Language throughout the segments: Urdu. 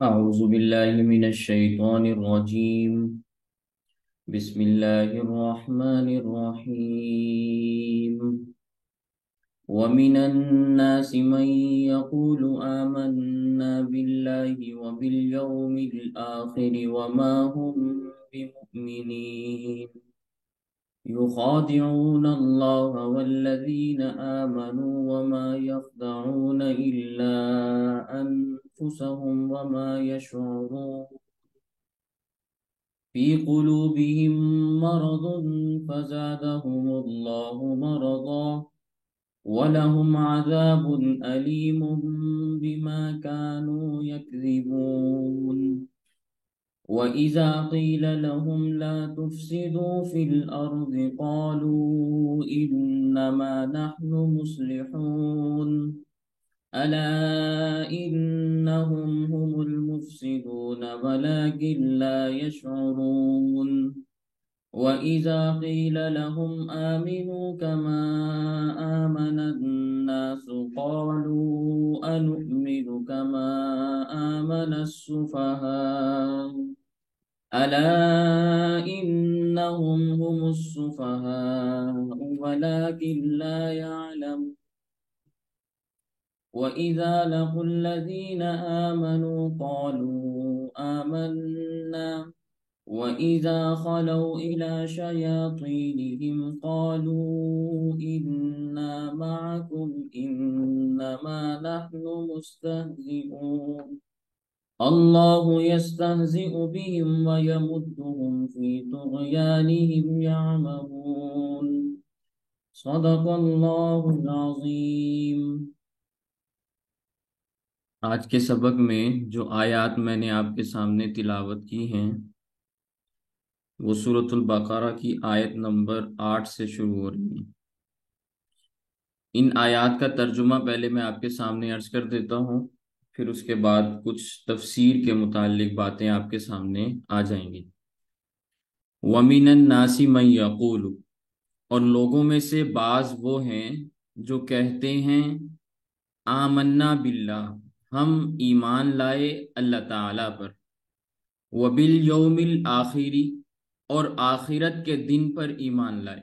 أعوذ بالله من الشيطان الرجيم. بسم الله الرحمن الرحيم. ومن الناس من يقول آمنا بالله وباليوم الآخر وما هم بمؤمنين يخادعون الله والذين آمنوا وما يخدعون إلا أنفسهم وما يشعرون. في قلوبهم مرض فزادهم الله مرضا ولهم عذاب أليم بما كانوا يكذبون. وإذا قيل لهم لا تفسدوا في الأرض قالوا إنما نحن مصلحون ألا إنهم هم المفسدون ولكن لا يشعرون. وإذا قيل لهم آمنوا كما آمن الناس قالوا أنؤمن كما آمن السفهاء ألا إنهم هم السفهاء ولكن لا يعلمون. وإذا لقوا الذين آمنوا قالوا آمنا وإذا خلوا إلى شياطينهم قالوا إنا معكم إنما نحن مستهزئون. الله يستهزئ بهم ويمدهم في طغيانهم يعمهون. صدق الله العظيم. آج کے سبق میں جو آیات میں نے آپ کے سامنے تلاوت کی ہیں وہ سورۃ البقرہ کی آیت نمبر 8 سے شروع ہو رہی ہیں۔ ان آیات کا ترجمہ پہلے میں آپ کے سامنے عرض کر دیتا ہوں، پھر اس کے بعد کچھ تفسیر کے متعلق باتیں آپ کے سامنے آ جائیں گی۔ وَمِنَ النَّاسِ مَن يَقُولُ، اور لوگوں میں سے بعض وہ ہیں جو کہتے ہیں آمنا باللہ، ہم ایمان لائے اللہ تعالیٰ پر، وبالیوم الآخری، اور آخرت کے دن پر ایمان لائے،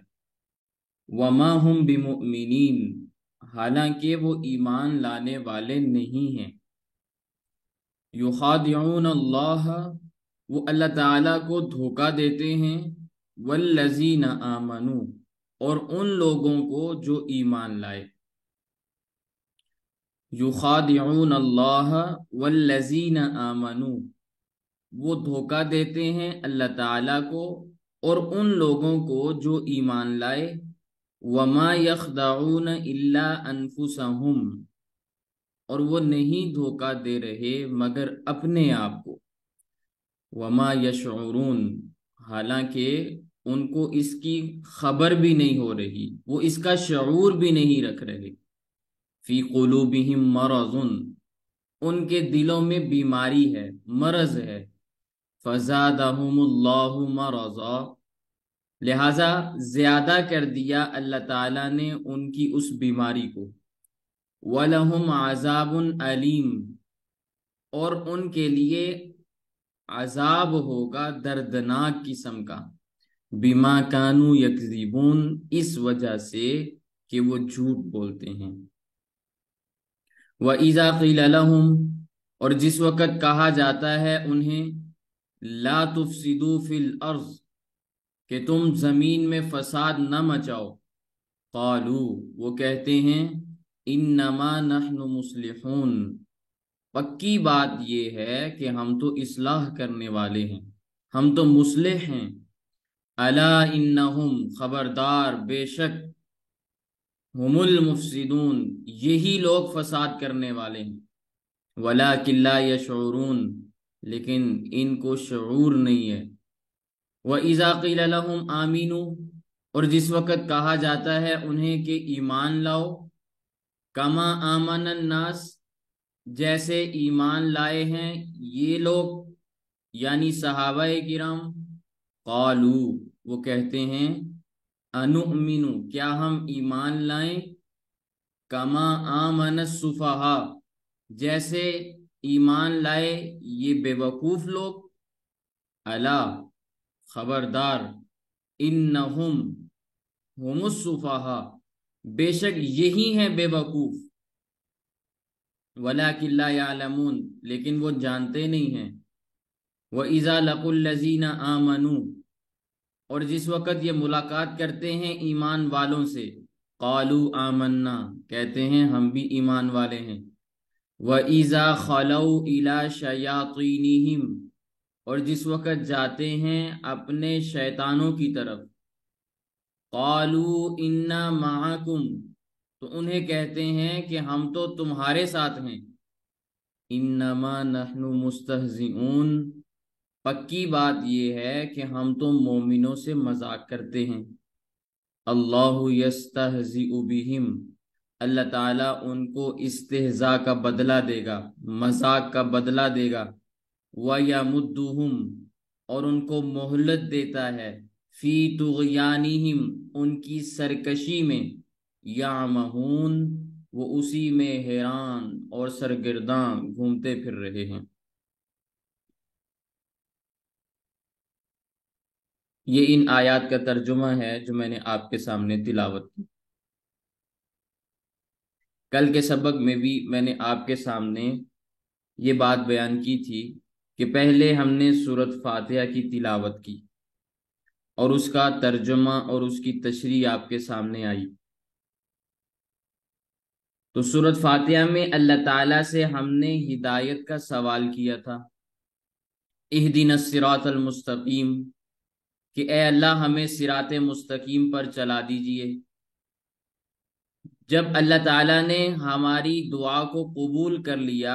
وما ہم بمؤمنین، حالانکہ وہ ایمان لانے والے نہیں ہیں، یخادعون اللہ، وہ اللہ تعالیٰ کو دھوکہ دیتے ہیں، والذین آمنوا، اور ان لوگوں کو جو ایمان لائے، یخادعون اللہ والذین آمنوا، وہ دھوکہ دیتے ہیں اللہ تعالیٰ کو اور ان لوگوں کو جو ایمان لائے، وما یخدعون الا انفسہم، اور وہ نہیں دھوکہ دے رہے مگر اپنے آپ کو، وما یشعرون، حالانکہ ان کو اس کی خبر بھی نہیں ہو رہی، وہ اس کا شعور بھی نہیں رکھ رہے۔ فی قلوبہم مرض، ان کے دلوں میں بیماری ہے، مرض ہے، فزادہم اللہ مرضا، لہذا زیادہ کر دیا اللہ تعالیٰ نے ان کی اس بیماری کو، وَلَهُمْ عَذَابٌ علیم، اور ان کے لیے عذاب ہوگا دردناک قسم کا، بما کانوا یکذبون، اس وجہ سے کہ وہ جھوٹ بولتے ہیں۔ وَإِذَا قِيلَ لَهُمْ، اور جس وقت کہا جاتا ہے انہیں، لا تفسدوا فی الارض، کہ تم زمین میں فساد نہ مچاؤ، قالوا، وہ کہتے ہیں، انما نحن مصلحون، پکی بات یہ ہے کہ ہم تو اصلاح کرنے والے ہیں، ہم تو مصلح ہیں، الا انہم، خبردار بے شک، ہم المفسدون، یہی لوگ فساد کرنے والے ہیں، ولکن لا یشعرون، لیکن ان کو شعور نہیں ہے۔ وَإِذَا قِيلَ لَهُمْ آمِنُوا، اور جس وقت کہا جاتا ہے انہیں کہ ایمان لاؤ، کما آمن الناس، جیسے ایمان لائے ہیں یہ لوگ یعنی صحابہ کرام، قالوا، وہ کہتے ہیں، انؤمن، کیا ہم ایمان لائیں، کما آمن السفہاء، جیسے ایمان لائے یہ بے وقوف لوگ، الا خبردار، انہم ہم السفہاء بے شک یہی ہیں بے وقوف، ولکن لا یعلمون لیکن وہ جانتے نہیں ہیں، وَإِذَا لَقُوا الَّذِينَ آمَنُوا اور جس وقت یہ ملاقات کرتے ہیں ایمان والوں سے، قالوا آمنا کہتے ہیں ہم بھی ایمان والے ہیں، وَإِذَا خَلَوْا إِلَى شَيَاطِينِهِمْ اور جس وقت جاتے ہیں اپنے شیطانوں کی طرف، قالوا انا معکم تو انہیں کہتے ہیں کہ ہم تو تمہارے ساتھ ہیں، انما نحن مستہزئون پکی بات یہ ہے کہ ہم تو مومنوں سے مذاق کرتے ہیں، اللہ یستہزئ بہم اللہ تعالیٰ ان کو استہزاء کا بدلہ دے گا، مذاق کا بدلہ دے گا، وَيَمُدُّهُمْ اور ان کو مہلت دیتا ہے، فی طغیانہم ان کی سرکشی میں، یعمہون وہ اسی میں حیران اور سرگرداں گھومتے پھر رہے ہیں۔ یہ ان آیات کا ترجمہ ہے جو میں نے آپ کے سامنے تلاوت کی۔ کل کے سبق میں بھی میں نے آپ کے سامنے یہ بات بیان کی تھی کہ پہلے ہم نے سورۃ فاتحہ کی تلاوت کی اور اس کا ترجمہ اور اس کی تشریح آپ کے سامنے آئی۔ تو سورۃ فاتحہ میں اللہ تعالیٰ سے ہم نے ہدایت کا سوال کیا تھا، اہدنا الصراط المستقیم، کہ اے اللہ ہمیں صراط مستقیم پر چلا دیجئے۔ جب اللہ تعالیٰ نے ہماری دعا کو قبول کر لیا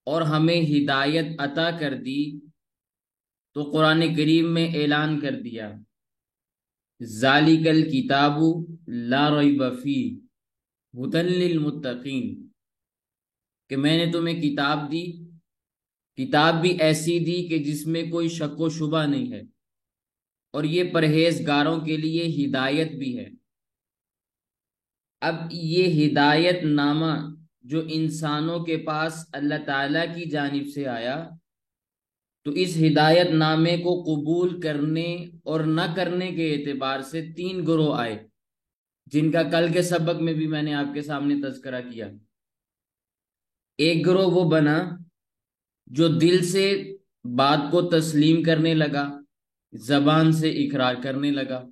اور ہمیں ہدایت عطا کر دی تو قرآن کریم میں اعلان کر دیا، ذالک الکتاب لا ریب فیہ ھدی للمتقین، کہ میں نے تمہیں کتاب دی، کتاب بھی ایسی دی کہ جس میں کوئی شک و شبہ نہیں ہے، اور یہ پرہیزگاروں کے لیے ہدایت بھی ہے۔ اب یہ ہدایت نامہ جو انسانوں کے پاس اللہ تعالیٰ کی جانب سے آیا، تو اس ہدایت نامے کو قبول کرنے اور نہ کرنے کے اعتبار سے تین گروہ آئے، جن کا کل کے سبق میں بھی میں نے آپ کے سامنے تذکرہ کیا۔ ایک گروہ وہ بنا جو دل سے بات کو تسلیم کرنے لگا، زبان سے اقرار کرنے لگا۔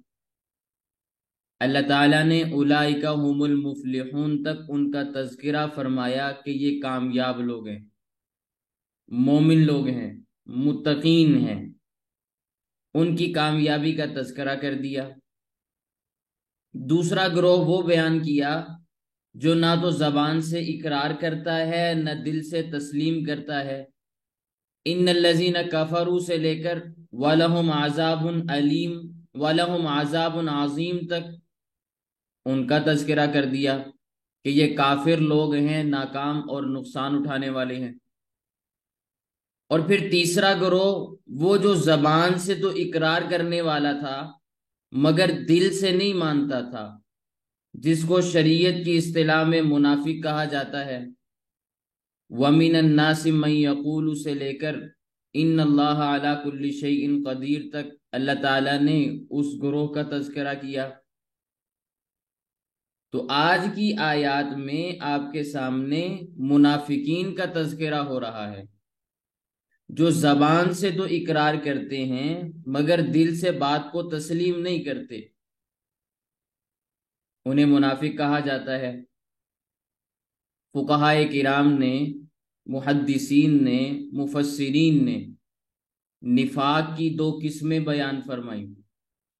اللہ تعالیٰ نے اولئک هم المفلحون تک ان کا تذکرہ فرمایا کہ یہ کامیاب لوگ ہیں، مومن لوگ ہیں، متقین ہیں، ان کی کامیابی کا تذکرہ کر دیا۔ دوسرا گروہ وہ بیان کیا جو نہ تو زبان سے اقرار کرتا ہے نہ دل سے تسلیم کرتا ہے، ان الذین کفروا سے لے کر وَلَهُمْ عَذَابٌ علیم وَلَهُمْ عَذَابٌ عظیم تک ان کا تذکرہ کر دیا کہ یہ کافر لوگ ہیں، ناکام اور نقصان اٹھانے والے ہیں۔ اور پھر تیسرا گروہ وہ جو زبان سے تو اقرار کرنے والا تھا مگر دل سے نہیں مانتا تھا، جس کو شریعت کی اصطلاح میں منافق کہا جاتا ہے۔ وَمِنَ النَّاسِ مَن يَقُولُ سے لے کر ان اللہ علی کل شیء قدیر تک اللہ تعالیٰ نے اس گروہ کا تذکرہ کیا۔ تو آج کی آیات میں آپ کے سامنے منافقین کا تذکرہ ہو رہا ہے، جو زبان سے تو اقرار کرتے ہیں مگر دل سے بات کو تسلیم نہیں کرتے، انہیں منافق کہا جاتا ہے۔ فقہائے کرام نے، محدثین نے، مفسرین نے نفاق کی دو قسمیں بیان فرمائیں،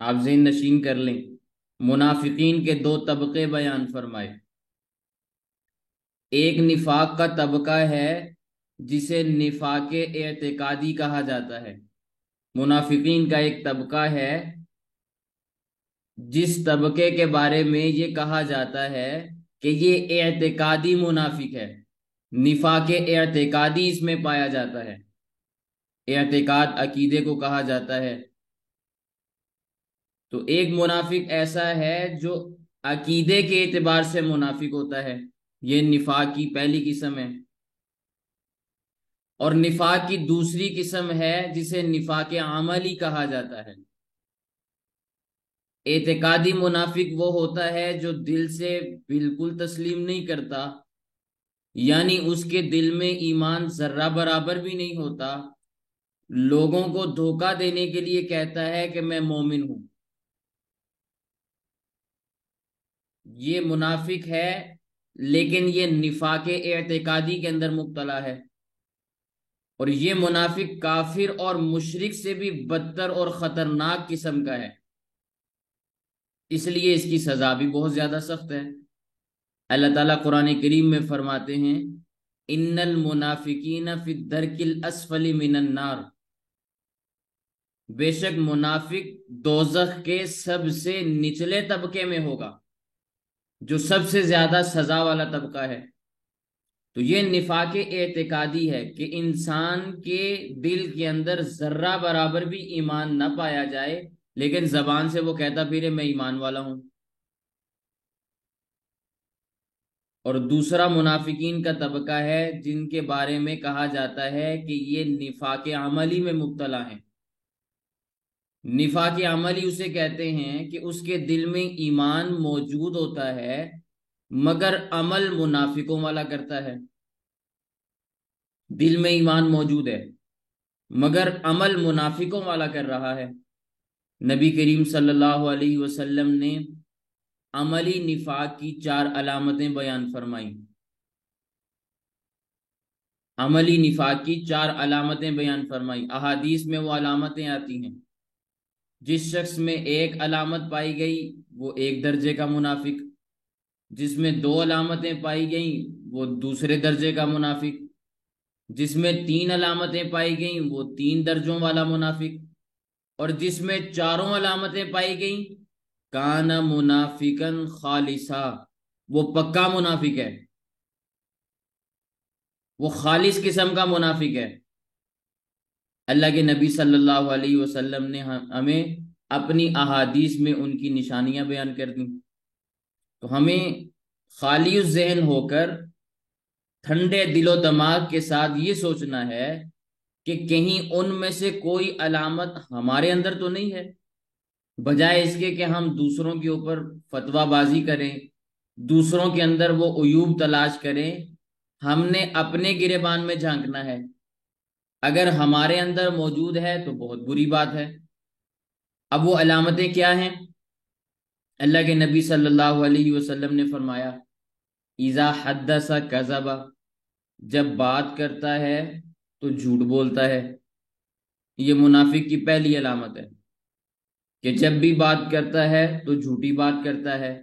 آپ ذہن نشین کر لیں، منافقین کے دو طبقے بیان فرمائے۔ ایک نفاق کا طبقہ ہے جسے نفاق اعتقادی کہا جاتا ہے، منافقین کا ایک طبقہ ہے جس طبقے کے بارے میں یہ کہا جاتا ہے کہ یہ اعتقادی منافق ہے، نفاق اعتقادی اس میں پایا جاتا ہے، اعتقاد عقیدے کو کہا جاتا ہے۔ تو ایک منافق ایسا ہے جو عقیدے کے اعتبار سے منافق ہوتا ہے، یہ نفاق کی پہلی قسم ہے۔ اور نفاق کی دوسری قسم ہے جسے نفاق عملی کہا جاتا ہے۔ اعتقادی منافق وہ ہوتا ہے جو دل سے بالکل تسلیم نہیں کرتا، یعنی اس کے دل میں ایمان ذرہ برابر بھی نہیں ہوتا، لوگوں کو دھوکہ دینے کے لیے کہتا ہے کہ میں مومن ہوں۔ یہ منافق ہے، لیکن یہ نفاق اعتقادی کے اندر مبتلا ہے، اور یہ منافق کافر اور مشرک سے بھی بدتر اور خطرناک قسم کا ہے، اس لیے اس کی سزا بھی بہت زیادہ سخت ہے۔ اللہ تعالیٰ قرآن کریم میں فرماتے ہیں ان المنافقین فی الدرک الاسفل من النار، بے شک منافق دوزخ کے سب سے نچلے طبقے میں ہوگا، جو سب سے زیادہ سزا والا طبقہ ہے۔ تو یہ نفاق اعتقادی ہے کہ انسان کے دل کے اندر ذرہ برابر بھی ایمان نہ پایا جائے، لیکن زبان سے وہ کہتا پھرے میں ایمان والا ہوں۔ اور دوسرا منافقین کا طبقہ ہے جن کے بارے میں کہا جاتا ہے کہ یہ نفاق عملی میں مبتلا ہیں۔ نفاق عملی اسے کہتے ہیں کہ اس کے دل میں ایمان موجود ہوتا ہے مگر عمل منافقوں والا کرتا ہے۔ دل میں ایمان موجود ہے مگر عمل منافقوں والا کر رہا ہے۔ نبی کریم صلی اللہ علیہ وسلم نے عملی نفاق کی 4 علامتیں بیان فرمائیں۔ عملی نفاق کی 4 علامتیں بیان فرمائیں، احادیث میں وہ علامتیں آتی ہیں۔ جس شخص میں 1 علامت پائی گئی وہ 1 درجے کا منافق، جس میں 2 علامتیں پائی گئیں وہ دوسرے درجے کا منافق، جس میں 3 علامتیں پائی گئیں وہ 3 درجوں والا منافق، اور جس میں 4 علامتیں پائی گئیں کان منافقن خالصا، وہ پکا منافق ہے، وہ خالص قسم کا منافق ہے۔ اللہ کے نبی صلی اللہ علیہ وسلم نے ہمیں اپنی احادیث میں ان کی نشانیاں بیان کر دیں، تو ہمیں خالی الذہن ہو کر ٹھنڈے دل و دماغ کے ساتھ یہ سوچنا ہے کہ کہیں ان میں سے کوئی علامت ہمارے اندر تو نہیں ہے، بجائے اس کے کہ ہم دوسروں کے اوپر فتویٰ بازی کریں، دوسروں کے اندر وہ عیوب تلاش کریں۔ ہم نے اپنے گریبان میں جھانکنا ہے، اگر ہمارے اندر موجود ہے تو بہت بری بات ہے۔ اب وہ علامتیں کیا ہیں؟ اللہ کے نبی صلی اللہ علیہ وسلم نے فرمایا اذا حدث کذب، جب بات کرتا ہے تو جھوٹ بولتا ہے۔ یہ منافق کی پہلی علامت ہے کہ جب بھی بات کرتا ہے تو جھوٹی بات کرتا ہے،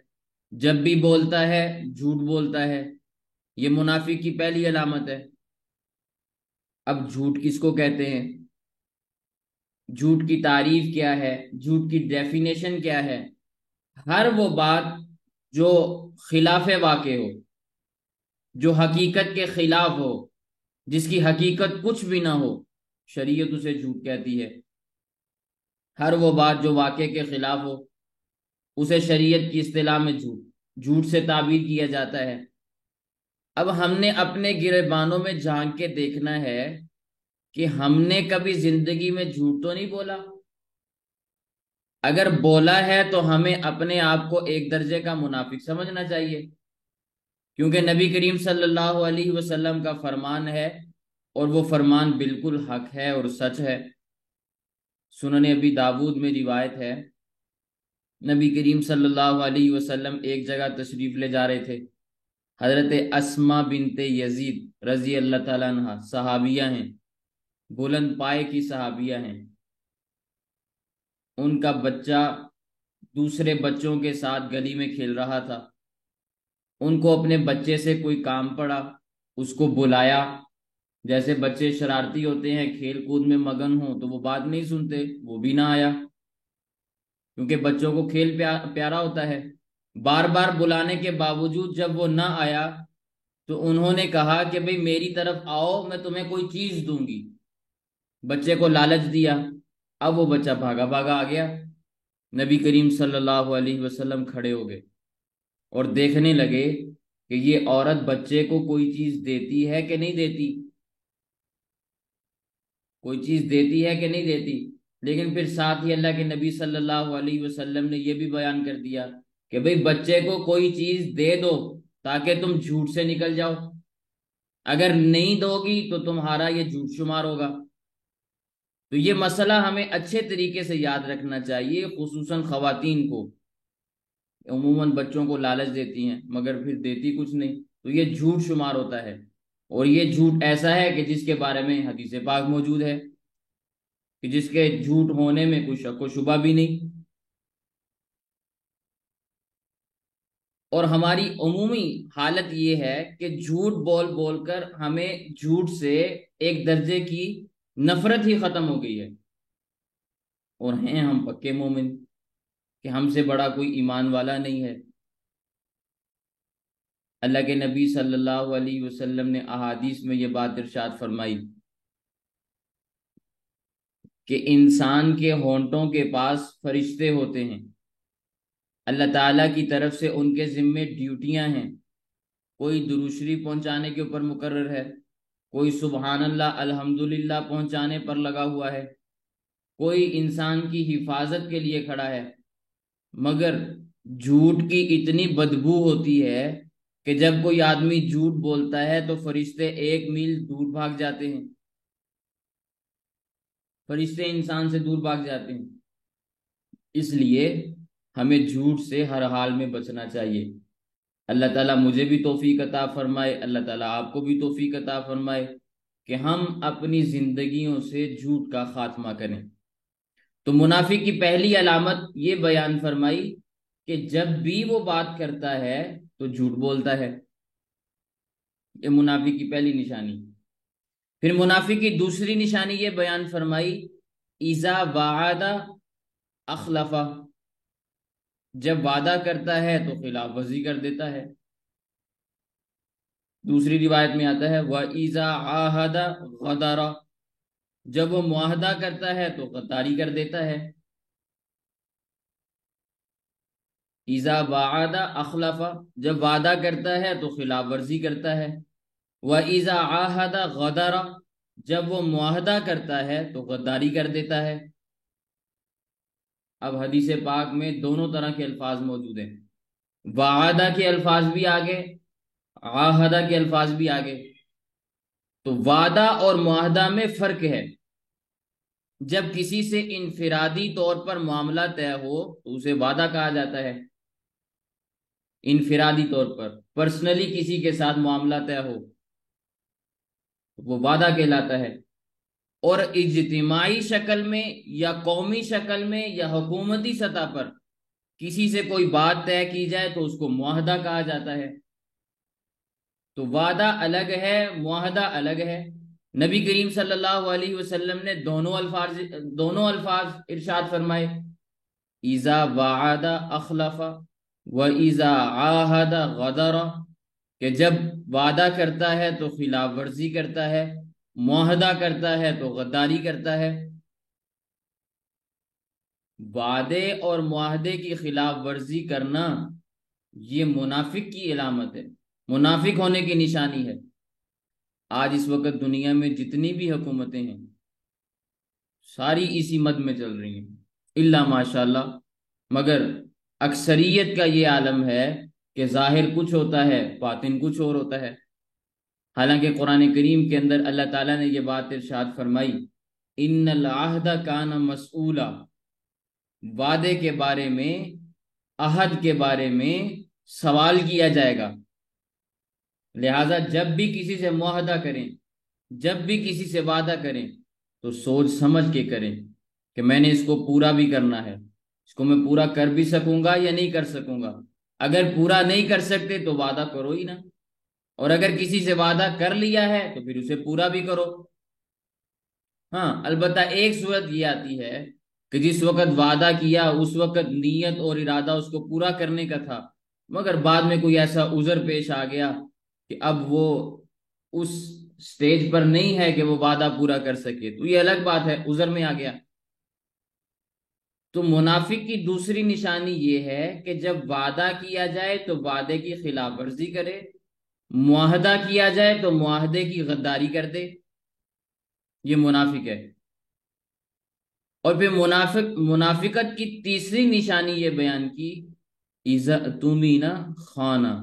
جب بھی بولتا ہے جھوٹ بولتا ہے۔ یہ منافق کی پہلی علامت ہے۔ اب جھوٹ کس کو کہتے ہیں؟ جھوٹ کی تعریف کیا ہے؟ جھوٹ کی ڈیفینیشن کیا ہے؟ ہر وہ بات جو خلاف واقع ہو، جو حقیقت کے خلاف ہو، جس کی حقیقت کچھ بھی نہ ہو، شریعت اسے جھوٹ کہتی ہے۔ ہر وہ بات جو واقع کے خلاف ہو اسے شریعت کی اصطلاح میں جھوٹ سے تعبیر کیا جاتا ہے۔ اب ہم نے اپنے گریبانوں میں جھانک کے دیکھنا ہے کہ ہم نے کبھی زندگی میں جھوٹ تو نہیں بولا۔ اگر بولا ہے تو ہمیں اپنے آپ کو 1 درجے کا منافق سمجھنا چاہیے، کیونکہ نبی کریم صلی اللہ علیہ وسلم کا فرمان ہے اور وہ فرمان بالکل حق ہے اور سچ ہے۔ سنن ابی داود میں روایت ہے، نبی کریم صلی اللہ علیہ وسلم ایک جگہ تشریف لے جا رہے تھے۔ حضرت اسما بنت یزید رضی اللہ تعالیٰ عنہ صحابیہ ہیں، بلند پائے کی صحابیہ ہیں۔ ان کا بچہ دوسرے بچوں کے ساتھ گلی میں کھیل رہا تھا، ان کو اپنے بچے سے کوئی کام پڑا، اس کو بلایا۔ جیسے بچے شرارتی ہوتے ہیں، کھیل کود میں مگن ہوں تو وہ بات نہیں سنتے، وہ بھی نہ آیا، کیونکہ بچوں کو کھیل پیارا ہوتا ہے۔ بار بار بلانے کے باوجود جب وہ نہ آیا تو انہوں نے کہا کہ بھئی میری طرف آؤ، میں تمہیں کوئی چیز دوں گی۔ بچے کو لالچ دیا، اب وہ بچہ بھاگا بھاگا آ گیا۔ نبی کریم صلی اللہ علیہ وسلم کھڑے ہو گئے اور دیکھنے لگے کہ یہ عورت بچے کو کوئی چیز دیتی ہے کہ نہیں دیتی، کوئی چیز دیتی ہے کہ نہیں دیتی، لیکن پھر ساتھ ہی اللہ کے نبی صلی اللہ علیہ وسلم نے یہ بھی بیان کر دیا کہ بھئی بچے کو کوئی چیز دے دو تاکہ تم جھوٹ سے نکل جاؤ، اگر نہیں دو گی تو تمہارا یہ جھوٹ شمار ہوگا۔ تو یہ مسئلہ ہمیں اچھے طریقے سے یاد رکھنا چاہیے، خصوصاً خواتین کو عموماً بچوں کو لالچ دیتی ہیں مگر پھر دیتی کچھ نہیں، تو یہ جھوٹ شمار ہوتا ہے، اور یہ جھوٹ ایسا ہے کہ جس کے بارے میں حدیث پاک موجود ہے کہ جس کے جھوٹ ہونے میں کوئی شک و شبہ بھی نہیں۔ اور ہماری عمومی حالت یہ ہے کہ جھوٹ بول بول کر ہمیں جھوٹ سے ایک درجے کی نفرت ہی ختم ہو گئی ہے، اور ہیں ہم پکے مومن کہ ہم سے بڑا کوئی ایمان والا نہیں ہے۔ اللہ کے نبی صلی اللہ علیہ وسلم نے احادیث میں یہ بات ارشاد فرمائی کہ انسان کے ہونٹوں کے پاس فرشتے ہوتے ہیں، اللہ تعالیٰ کی طرف سے ان کے ذمے ڈیوٹیاں ہیں، کوئی درود شریف پہنچانے کے اوپر مقرر ہے، کوئی سبحان اللہ الحمدللہ پہنچانے پر لگا ہوا ہے، کوئی انسان کی حفاظت کے لیے کھڑا ہے، مگر جھوٹ کی اتنی بدبو ہوتی ہے کہ جب کوئی آدمی جھوٹ بولتا ہے تو فرشتے 1 میل دور بھاگ جاتے ہیں، فرشتے انسان سے دور بھاگ جاتے ہیں۔ اس لیے ہمیں جھوٹ سے ہر حال میں بچنا چاہیے۔ اللہ تعالیٰ مجھے بھی توفیق عطا فرمائے، اللہ تعالیٰ آپ کو بھی توفیق عطا فرمائے کہ ہم اپنی زندگیوں سے جھوٹ کا خاتمہ کریں۔ تو منافق کی پہلی علامت یہ بیان فرمائی کہ جب بھی وہ بات کرتا ہے تو جھوٹ بولتا ہے، یہ منافق کی پہلی نشانی۔ پھر منافق کی دوسری نشانی یہ بیان فرمائی اذا وعد اخلف، جب وعدہ کرتا ہے تو خلاف ورزی کر دیتا ہے۔ دوسری روایت میں آتا ہے وَإِذَا عَاهَدَ غَدَرَ، جب وہ معاہدہ کرتا ہے تو غداری کر دیتا ہے۔ اذا وعد اخلف، جب وعدہ کرتا ہے تو خلاف ورزی کرتا ہے۔ وَإِذَا عَاهَدَ غَدَرَ، جب وہ معاہدہ کرتا ہے تو غداری کر دیتا ہے۔ اب حدیث پاک میں دونوں طرح کے الفاظ موجود ہیں، وعدہ کے الفاظ بھی آگے، عاہدہ کے الفاظ بھی آگے۔ تو وعدہ اور معاہدہ میں فرق ہے، جب کسی سے انفرادی طور پر معاملہ طے ہو تو اسے وعدہ کہا جاتا ہے، انفرادی طور پر پرسنلی کسی کے ساتھ معاملہ طے ہو وہ وعدہ کہلاتا ہے، اور اجتماعی شکل میں یا قومی شکل میں یا حکومتی سطح پر کسی سے کوئی بات طے کی جائے تو اس کو معاہدہ کہا جاتا ہے۔ تو وعدہ الگ ہے، معاہدہ الگ ہے۔ نبی کریم صلی اللہ علیہ وسلم نے دونوں الفاظ ارشاد فرمائے، اذا وعد اخلف و اذا عاہد غدر، کہ جب وعدہ کرتا ہے تو خلاف ورزی کرتا ہے، معاہدہ کرتا ہے تو غداری کرتا ہے۔ وعدے اور معاہدے کی خلاف ورزی کرنا یہ منافق کی علامت ہے، منافق ہونے کی نشانی ہے۔ آج اس وقت دنیا میں جتنی بھی حکومتیں ہیں ساری اسی مد میں چل رہی ہیں الا ماشاءاللہ، مگر اکثریت کا یہ عالم ہے کہ ظاہر کچھ ہوتا ہے باطن کچھ اور ہوتا ہے۔ حالانکہ قرآن کریم کے اندر اللہ تعالیٰ نے یہ بات ارشاد فرمائی ان العہد کان مسئولا، وعدے کے بارے میں، عہد کے بارے میں سوال کیا جائے گا، لہذا جب بھی کسی سے معاہدہ کریں، جب بھی کسی سے وعدہ کریں تو سوچ سمجھ کے کریں کہ میں نے اس کو پورا بھی کرنا ہے، اس کو میں پورا کر بھی سکوں گا یا نہیں کر سکوں گا۔ اگر پورا نہیں کر سکتے تو وعدہ کرو ہی نہ، اور اگر کسی سے وعدہ کر لیا ہے تو پھر اسے پورا بھی کرو۔ ہاں البتہ ایک صورت یہ آتی ہے کہ جس وقت وعدہ کیا اس وقت نیت اور ارادہ اس کو پورا کرنے کا تھا، مگر بعد میں کوئی ایسا عذر پیش آ گیا کہ اب وہ اس سٹیج پر نہیں ہے کہ وہ وعدہ پورا کر سکے، تو یہ الگ بات ہے، عذر میں آ گیا۔ تو منافق کی دوسری نشانی یہ ہے کہ جب وعدہ کیا جائے تو وعدے کی خلاف ورزی کرے، معاہدہ کیا جائے تو معاہدے کی غداری کر دے، یہ منافق ہے۔ اور پھر منافقت کی تیسری نشانی یہ بیان کی، اذا تمینہ خانہ،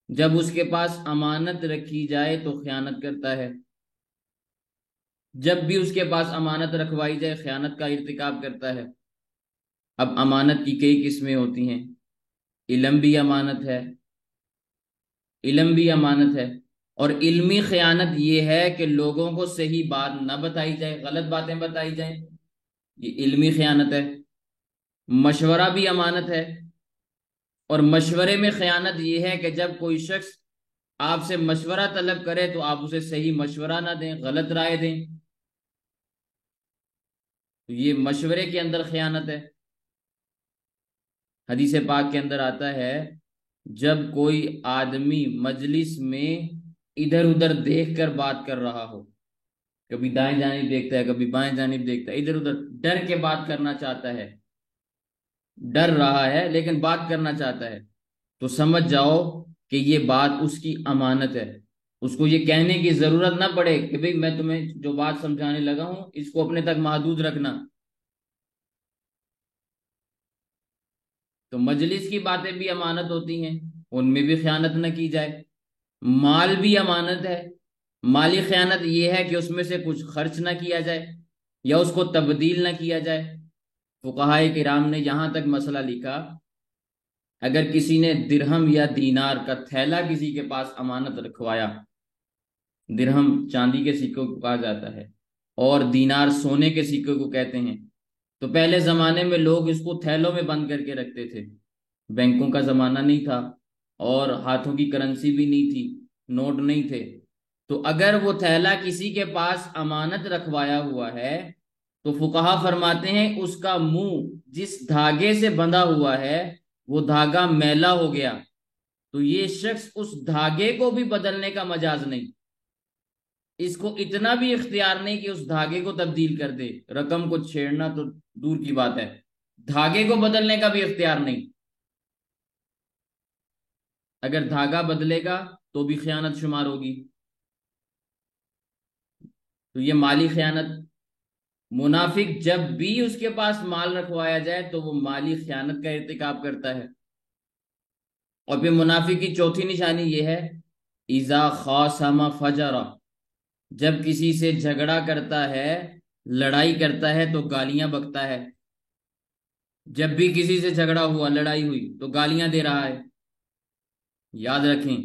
جب اس کے پاس امانت رکھی جائے تو خیانت کرتا ہے، جب بھی اس کے پاس امانت رکھوائی جائے خیانت کا ارتکاب کرتا ہے۔ اب امانت کی کئی قسمیں ہوتی ہیں، علم بھی امانت ہے، علم بھی امانت ہے، اور علمی خیانت یہ ہے کہ لوگوں کو صحیح بات نہ بتائی جائے، غلط باتیں بتائی جائیں، یہ علمی خیانت ہے۔ مشورہ بھی امانت ہے، اور مشورے میں خیانت یہ ہے کہ جب کوئی شخص آپ سے مشورہ طلب کرے تو آپ اسے صحیح مشورہ نہ دیں، غلط رائے دیں، تو یہ مشورے کے اندر خیانت ہے۔ حدیث پاک کے اندر آتا ہے، جب کوئی آدمی مجلس میں ادھر ادھر دیکھ کر بات کر رہا ہو، کبھی دائیں جانب دیکھتا ہے کبھی بائیں جانب دیکھتا ہے، ادھر ادھر ڈر کے بات کرنا چاہتا ہے، ڈر رہا ہے لیکن بات کرنا چاہتا ہے، تو سمجھ جاؤ کہ یہ بات اس کی امانت ہے، اس کو یہ کہنے کی ضرورت نہ پڑے کہ بھئی میں تمہیں جو بات سمجھانے لگا ہوں اس کو اپنے تک محدود رکھنا۔ تو مجلس کی باتیں بھی امانت ہوتی ہیں، ان میں بھی خیانت نہ کی جائے۔ مال بھی امانت ہے، مالی خیانت یہ ہے کہ اس میں سے کچھ خرچ نہ کیا جائے یا اس کو تبدیل نہ کیا جائے۔ فقہائے کرام نے یہاں تک مسئلہ لکھا، اگر کسی نے درہم یا دینار کا تھیلا کسی کے پاس امانت رکھوایا، درہم چاندی کے سکوں کو کہا جاتا ہے اور دینار سونے کے سکوں کو کہتے ہیں، تو پہلے زمانے میں لوگ اس کو تھیلوں میں بند کر کے رکھتے تھے، بینکوں کا زمانہ نہیں تھا اور ہاتھوں کی کرنسی بھی نہیں تھی، نوٹ نہیں تھے، تو اگر وہ تھیلا کسی کے پاس امانت رکھوایا ہوا ہے تو فقہا فرماتے ہیں اس کا منہ جس دھاگے سے بندھا ہوا ہے وہ دھاگا میلا ہو گیا، تو یہ شخص اس دھاگے کو بھی بدلنے کا مجاز نہیں، اس کو اتنا بھی اختیار نہیں کہ اس دھاگے کو تبدیل کر دے، رقم کو چھیڑنا تو دور کی بات ہے، دھاگے کو بدلنے کا بھی اختیار نہیں، اگر دھاگا بدلے گا تو بھی خیانت شمار ہوگی۔ تو یہ مالی خیانت، منافق جب بھی اس کے پاس مال رکھوایا جائے تو وہ مالی خیانت کا ارتکاب کرتا ہے۔ اور پھر منافق کی چوتھی نشانی یہ ہے، اذا خاصم فجر، جب کسی سے جھگڑا کرتا ہے، لڑائی کرتا ہے تو گالیاں بکتا ہے، جب بھی کسی سے جھگڑا ہوا لڑائی ہوئی تو گالیاں دے رہا ہے۔ یاد رکھیں،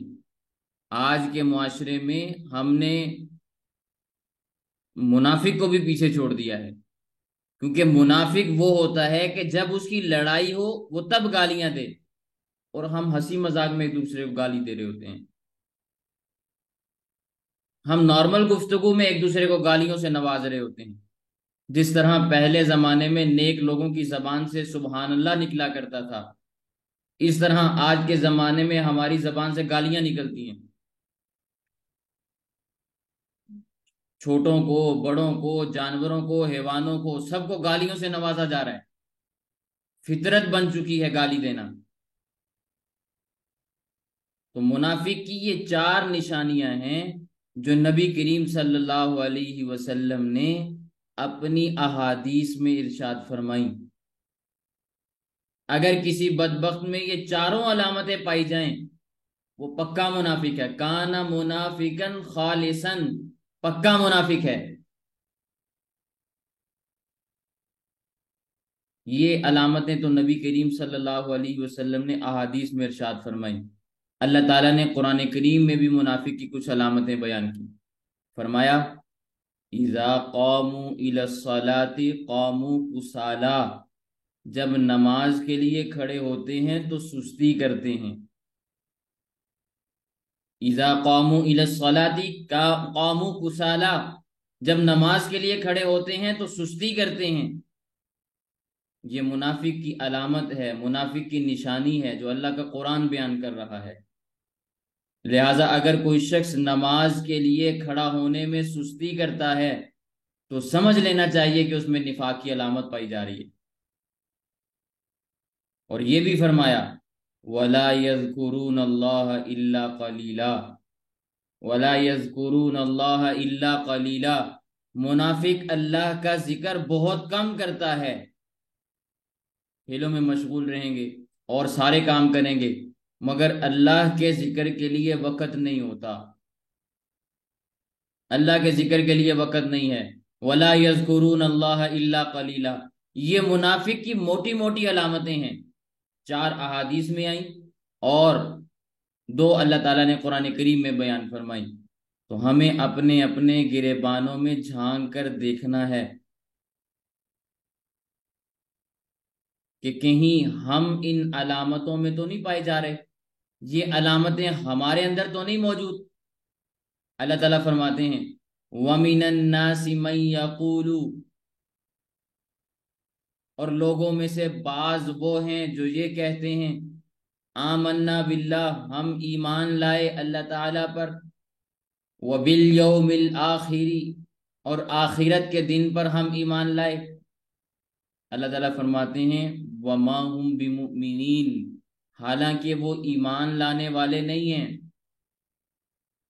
آج کے معاشرے میں ہم نے منافق کو بھی پیچھے چھوڑ دیا ہے، کیونکہ منافق وہ ہوتا ہے کہ جب اس کی لڑائی ہو وہ تب گالیاں دے، اور ہم ہنسی مذاق میں ایک دوسرے کو گالی دے رہے ہوتے ہیں، ہم نارمل گفتگو میں ایک دوسرے کو گالیوں سے نواز رہے ہوتے ہیں، جس طرح پہلے زمانے میں نیک لوگوں کی زبان سے سبحان اللہ نکلا کرتا تھا، اس طرح آج کے زمانے میں ہماری زبان سے گالیاں نکلتی ہیں، چھوٹوں کو، بڑوں کو، جانوروں کو، حیوانوں کو، سب کو گالیوں سے نوازا جا رہا ہے، فطرت بن چکی ہے گالی دینا۔ تو منافق کی یہ چار نشانیاں ہیں جو نبی کریم صلی اللہ علیہ وسلم نے اپنی احادیث میں ارشاد فرمائیں۔ اگر کسی بدبخت میں یہ چاروں علامتیں پائی جائیں وہ پکا منافق ہے، کانا منافقن خالصن، پکا منافق ہے۔ یہ علامتیں تو نبی کریم صلی اللہ علیہ وسلم نے احادیث میں ارشاد فرمائیں۔ اللہ تعالیٰ نے قرآن کریم میں بھی منافق کی کچھ علامتیں بیان کی، فرمایا اذا قاموا الی الصلاۃ قاموا کسالی، جب نماز کے لیے کھڑے ہوتے ہیں تو سستی کرتے ہیں، اذا قاموا الی الصلاۃ قاموا کسالی، جب نماز کے لیے کھڑے ہوتے ہیں تو سستی کرتے ہیں، یہ منافق کی علامت ہے، منافق کی نشانی ہے جو اللہ کا قرآن بیان کر رہا ہے۔ لہٰذا اگر کوئی شخص نماز کے لیے کھڑا ہونے میں سستی کرتا ہے تو سمجھ لینا چاہیے کہ اس میں نفاق کی علامت پائی جا رہی ہے۔ اور یہ بھی فرمایا وَلَا يَذْكُرُونَ اللَّهَ إِلَّا قَلِيلًا، ولا یذکرون اللہ الا قلیلا، منافق اللہ کا ذکر بہت کم کرتا ہے، کھیلوں میں مشغول رہیں گے اور سارے کام کریں گے مگر اللہ کے ذکر کے لیے وقت نہیں ہوتا، اللہ کے ذکر کے لیے وقت نہیں ہے۔ ولا یذکرون اللہ الا قلیلا، یہ منافق کی موٹی موٹی علامتیں ہیں، 4 احادیث میں آئیں اور 2 اللہ تعالیٰ نے قرآن کریم میں بیان فرمائی۔ تو ہمیں اپنے اپنے گریبانوں میں جھانک کر دیکھنا ہے کہ کہیں ہم ان علامتوں میں تو نہیں پائے جا رہے، یہ علامتیں ہمارے اندر تو نہیں موجود۔ اللہ تعالیٰ فرماتے ہیں وَمِنَ النَّاسِ مَن يَقُولُ، اور لوگوں میں سے بعض وہ ہیں جو یہ کہتے ہیں آمنا باللہ، ہم ایمان لائے اللہ تعالیٰ پر، وبالیوم الآخر، اور آخرت کے دن پر ہم ایمان لائے۔ اللہ تعالیٰ فرماتے ہیں وما ہم بمؤمنین، حالانکہ وہ ایمان لانے والے نہیں ہیں،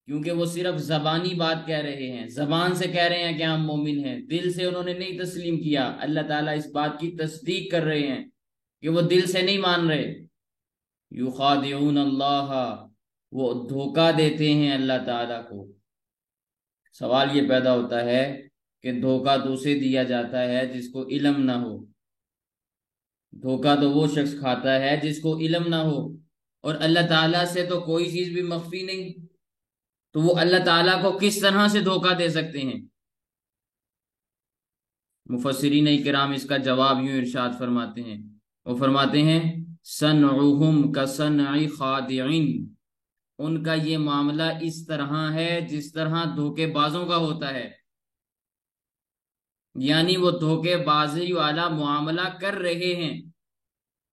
کیونکہ وہ صرف زبانی بات کہہ رہے ہیں، زبان سے کہہ رہے ہیں کہ ہم مومن ہیں، دل سے انہوں نے نہیں تسلیم کیا۔ اللہ تعالیٰ اس بات کی تصدیق کر رہے ہیں کہ وہ دل سے نہیں مان رہے۔ یخادعون اللہ، وہ دھوکہ دیتے ہیں اللہ تعالیٰ کو۔ سوال یہ پیدا ہوتا ہے کہ دھوکہ تو اسے دیا جاتا ہے جس کو علم نہ ہو، دھوکہ تو وہ شخص کھاتا ہے جس کو علم نہ ہو، اور اللہ تعالیٰ سے تو کوئی چیز بھی مخفی نہیں، تو وہ اللہ تعالیٰ کو کس طرح سے دھوکہ دے سکتے ہیں؟ مفسرین کرام اس کا جواب یوں ارشاد فرماتے ہیں، وہ فرماتے ہیں صنعہم کصنع خادعین، ان کا یہ معاملہ اس طرح ہے جس طرح دھوکے بازوں کا ہوتا ہے، یعنی وہ دھوکے بازی والا معاملہ کر رہے ہیں،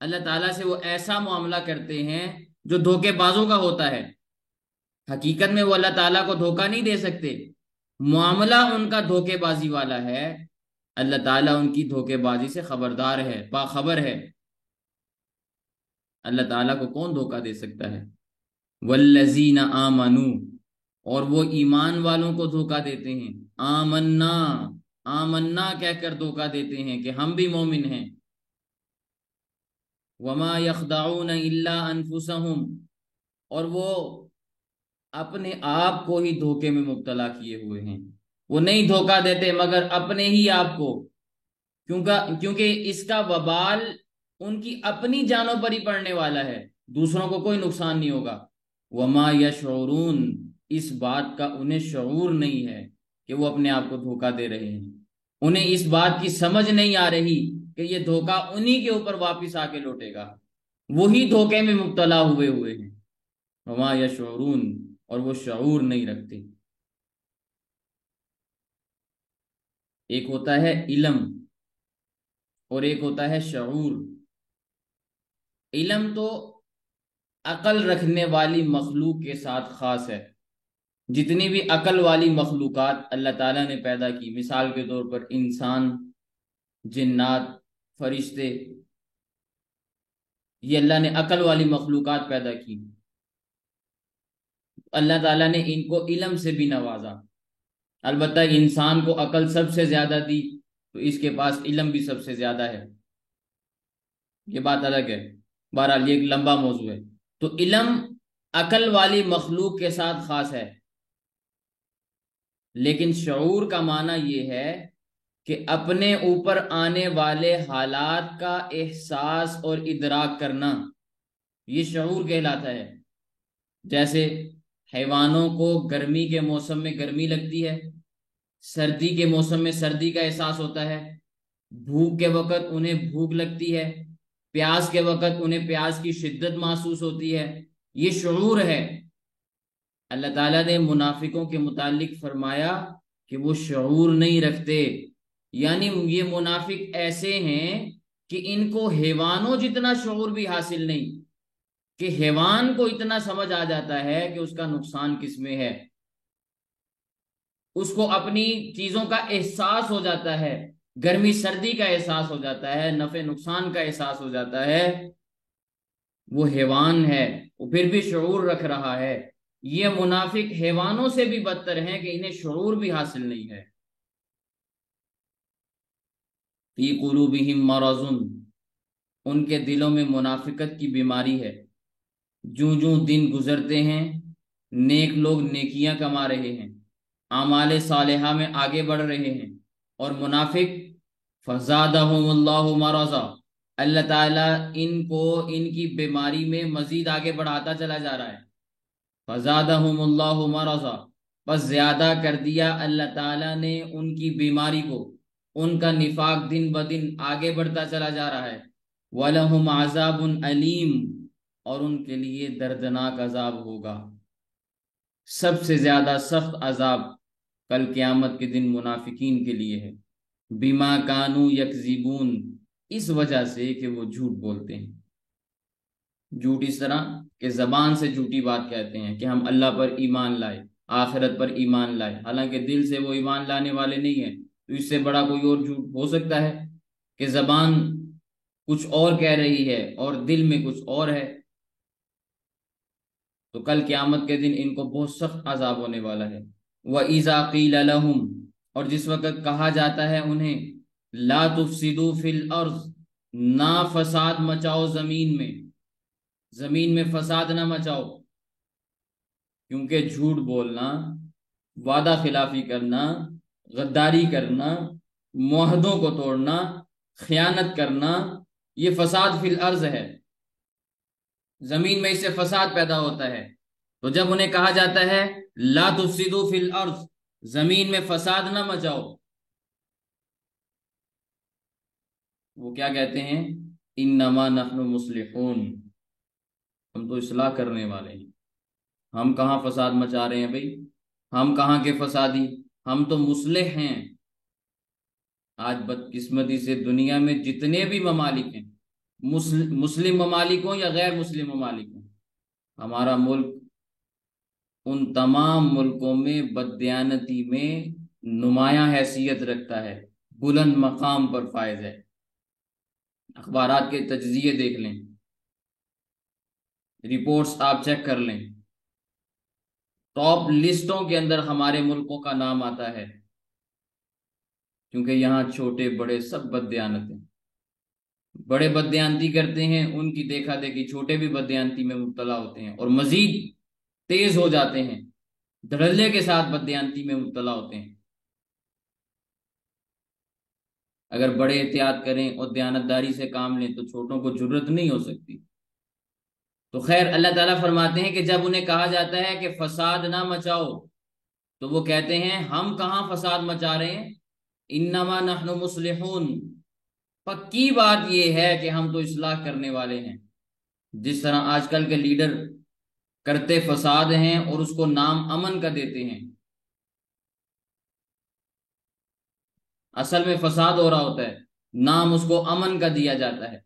اللہ تعالیٰ سے وہ ایسا معاملہ کرتے ہیں جو دھوکے بازوں کا ہوتا ہے۔ حقیقت میں وہ اللہ تعالیٰ کو دھوکہ نہیں دے سکتے، معاملہ ان کا دھوکے بازی والا ہے، اللہ تعالیٰ ان کی دھوکے بازی سے خبردار ہے، باخبر ہے۔ اللہ تعالیٰ کو کون دھوکہ دے سکتا ہے؟ والذین آمنوا، اور وہ ایمان والوں کو دھوکہ دیتے ہیں، آمنا، آمنا کہہ کر دھوکہ دیتے ہیں کہ ہم بھی مومن ہیں۔ وما یخدعون الا انفسہم، اور وہ اپنے آپ کو ہی دھوکے میں مبتلا کیے ہوئے ہیں، وہ نہیں دھوکہ دیتے مگر اپنے ہی آپ کو، کیونکہ اس کا وبال ان کی اپنی جانوں پر ہی پڑنے والا ہے، دوسروں کو کوئی نقصان نہیں ہوگا۔ وما یشعرون، اس بات کا انہیں شعور نہیں ہے کہ وہ اپنے آپ کو دھوکہ دے رہے ہیں، انہیں اس بات کی سمجھ نہیں آ رہی کہ یہ دھوکہ انہی کے اوپر واپس آ کے لوٹے گا، وہی دھوکے میں مبتلا ہوئے ہیں۔ وما یشعرون، اور وہ شعور نہیں رکھتے۔ ایک ہوتا ہے علم اور ایک ہوتا ہے شعور۔ علم تو عقل رکھنے والی مخلوق کے ساتھ خاص ہے، جتنی بھی عقل والی مخلوقات اللہ تعالیٰ نے پیدا کی، مثال کے طور پر انسان، جنات، فرشتے، یہ اللہ نے عقل والی مخلوقات پیدا کی، اللہ تعالیٰ نے ان کو علم سے بھی نوازا۔ البتہ انسان کو عقل سب سے زیادہ دی تو اس کے پاس علم بھی سب سے زیادہ ہے، یہ بات الگ ہے، بہرحال یہ ایک لمبا موضوع ہے۔ تو علم عقل والی مخلوق کے ساتھ خاص ہے، لیکن شعور کا معنی یہ ہے کہ اپنے اوپر آنے والے حالات کا احساس اور ادراک کرنا، یہ شعور کہلاتا ہے۔ جیسے حیوانوں کو گرمی کے موسم میں گرمی لگتی ہے، سردی کے موسم میں سردی کا احساس ہوتا ہے، بھوک کے وقت انہیں بھوک لگتی ہے، پیاس کے وقت انہیں پیاس کی شدت محسوس ہوتی ہے، یہ شعور ہے۔ اللہ تعالیٰ نے منافقوں کے متعلق فرمایا کہ وہ شعور نہیں رکھتے، یعنی یہ منافق ایسے ہیں کہ ان کو حیوانوں جتنا شعور بھی حاصل نہیں، کہ حیوان کو اتنا سمجھ آ جاتا ہے کہ اس کا نقصان کس میں ہے، اس کو اپنی چیزوں کا احساس ہو جاتا ہے، گرمی سردی کا احساس ہو جاتا ہے، نفع نقصان کا احساس ہو جاتا ہے، وہ حیوان ہے، وہ پھر بھی شعور رکھ رہا ہے۔ یہ منافق حیوانوں سے بھی بدتر ہیں کہ انہیں شعور بھی حاصل نہیں ہے۔ فی قلوبہم مرض، ان کے دلوں میں منافقت کی بیماری ہے۔ جوں جوں دن گزرتے ہیں نیک لوگ نیکیاں کما رہے ہیں، اعمال صالحہ میں آگے بڑھ رہے ہیں، اور منافق فزادہم اللہ مرضا، اللہ تعالیٰ ان کو ان کی بیماری میں مزید آگے بڑھاتا چلا جا رہا ہے۔ فزادہم اللہ مرضا، بس زیادہ کر دیا اللہ تعالیٰ نے ان کی بیماری کو، ان کا نفاق دن بدن آگے بڑھتا چلا جا رہا ہے۔ وَلَهُمْ عَذَابٌ أَلِيمٌ، اور ان کے لیے دردناک عذاب ہوگا۔ سب سے زیادہ سخت عذاب کل قیامت کے دن منافقین کے لیے ہے، بما کانوا یکذبون، اس وجہ سے کہ وہ جھوٹ بولتے ہیں۔ جھوٹ اس طرح کہ زبان سے جھوٹی بات کہتے ہیں کہ ہم اللہ پر ایمان لائے، آخرت پر ایمان لائے، حالانکہ دل سے وہ ایمان لانے والے نہیں ہیں۔ تو اس سے بڑا کوئی اور جھوٹ ہو سکتا ہے کہ زبان کچھ اور کہہ رہی ہے اور دل میں کچھ اور ہے؟ تو کل قیامت کے دن ان کو بہت سخت عذاب ہونے والا ہے۔ وَإِذَا قِيلَ لَهُمْ، اور جس وقت کہا جاتا ہے انہیں، لَا تُفْسِدُوا فِي الْأَرْضِ، نہ فساد مچاؤ زمین میں، زمین میں فساد نہ مچاؤ، کیونکہ جھوٹ بولنا، وعدہ خلافی کرنا، غداری کرنا، معاہدوں کو توڑنا، خیانت کرنا، یہ فساد فی الارض ہے، زمین میں اس سے فساد پیدا ہوتا ہے۔ تو جب انہیں کہا جاتا ہے لا تفسدوا فی الارض، زمین میں فساد نہ مچاؤ، وہ کیا کہتے ہیں؟ انما نحن مصلحون، ہم تو اصلاح کرنے والے ہیں۔ ہم کہاں فساد مچا رہے ہیں بھائی؟ ہم کہاں کے فسادی؟ ہم تو مصلح ہیں۔ آج بدقسمتی سے دنیا میں جتنے بھی ممالک ہیں، مسلم ممالک ہوں یا غیر مسلم ممالک ہوں، ہمارا ملک ان تمام ملکوں میں بددیانتی میں نمایاں حیثیت رکھتا ہے، بلند مقام پر فائز ہے۔ اخبارات کے تجزیے دیکھ لیں، رپورٹس آپ چیک کر لیں، ٹاپ لسٹوں کے اندر ہمارے ملکوں کا نام آتا ہے، کیونکہ یہاں چھوٹے بڑے سب بددیانت ہیں۔ بڑے بددیانتی کرتے ہیں، ان کی دیکھا دیکھی چھوٹے بھی بددیانتی میں مبتلا ہوتے ہیں اور مزید تیز ہو جاتے ہیں، دھڑلے کے ساتھ بددیانتی میں مبتلا ہوتے ہیں۔ اگر بڑے احتیاط کریں اور دیانتداری سے کام لیں تو چھوٹوں کو جرت نہیں ہو سکتی۔ تو خیر، اللہ تعالیٰ فرماتے ہیں کہ جب انہیں کہا جاتا ہے کہ فساد نہ مچاؤ، تو وہ کہتے ہیں ہم کہاں فساد مچا رہے ہیں، انما نحن مصلحون، پکی بات یہ ہے کہ ہم تو اصلاح کرنے والے ہیں۔ جس طرح آج کل کے لیڈر کرتے فساد ہیں اور اس کو نام امن کا دیتے ہیں، اصل میں فساد ہو رہا ہوتا ہے، نام اس کو امن کا دیا جاتا ہے۔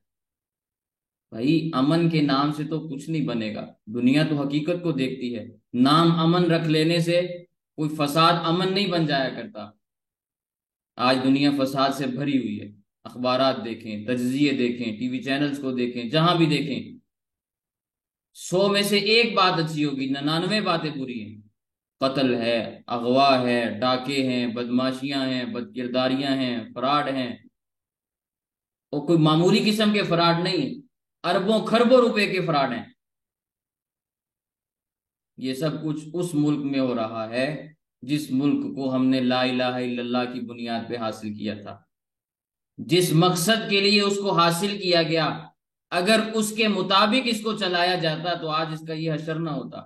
بھائی امن کے نام سے تو کچھ نہیں بنے گا، دنیا تو حقیقت کو دیکھتی ہے، نام امن رکھ لینے سے کوئی فساد امن نہیں بن جایا کرتا۔ آج دنیا فساد سے بھری ہوئی ہے، اخبارات دیکھیں، تجزیے دیکھیں، ٹی وی چینلز کو دیکھیں، جہاں بھی دیکھیں 100 میں سے ایک بات اچھی ہوگی، 99 باتیں بری ہیں۔ قتل ہے، اغوا ہے، ڈاکے ہیں، بدماشیاں ہیں، بدکرداریاں ہیں، فراڈ ہیں، اور کوئی معمولی قسم کے فراڈ نہیں ہیں، اربوں خربوں روپے کے فراڈ ہیں۔ یہ سب کچھ اس ملک میں ہو رہا ہے جس ملک کو ہم نے لا الہ الا اللہ کی بنیاد پہ حاصل کیا تھا، جس مقصد کے لیے اس کو حاصل کیا گیا، اگر اس کے مطابق اس کو چلایا جاتا تو آج اس کا یہ حشر نہ ہوتا،